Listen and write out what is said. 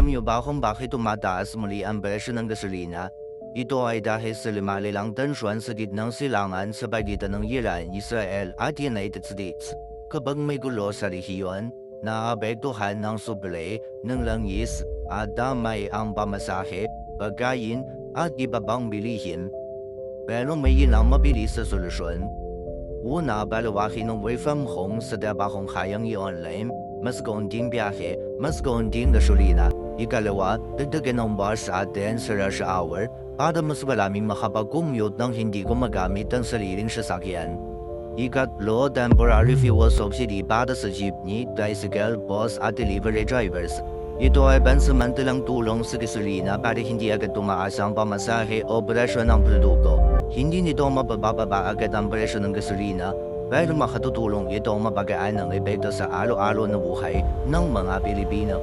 Alam niyo ba kung bakit tumataas muli ang presyo ng gasolina? Ito ay dahil sa lumalilang tensyon sa gitnang silangan sa pagitan ng Iran, Israel at United States. Kapag may gulo sa rehiyon, naapektuhan ng supply ng langis at damay ang pamasahe, pagkain at iba pang bilihin. Pero may ilang mabilis sa solusyon. Una, palawakin ng work from home sa trabahong kayang i-online, mas kaunting biyahe, mas kaunting gasolina. Ikalawa, dagdagan ng bus at train sa rush hour para mas maraming makapag-commute nang hindi gumagamit ng sariling sasakyan. Ikatlo, temporary fuel subsidy para sa jeepney, tricycle, bus at delivery drivers. Ito ay pansamantalang tulong sa gasolina para hindi agad tumaas ang pamasahe o presyo ng produkto. Hindi nito mapababa agad ang presyo ng gasolina, pero makatutulong ito mapagaan ang epekto sa araw-araw na buhay ng mga Pilipino.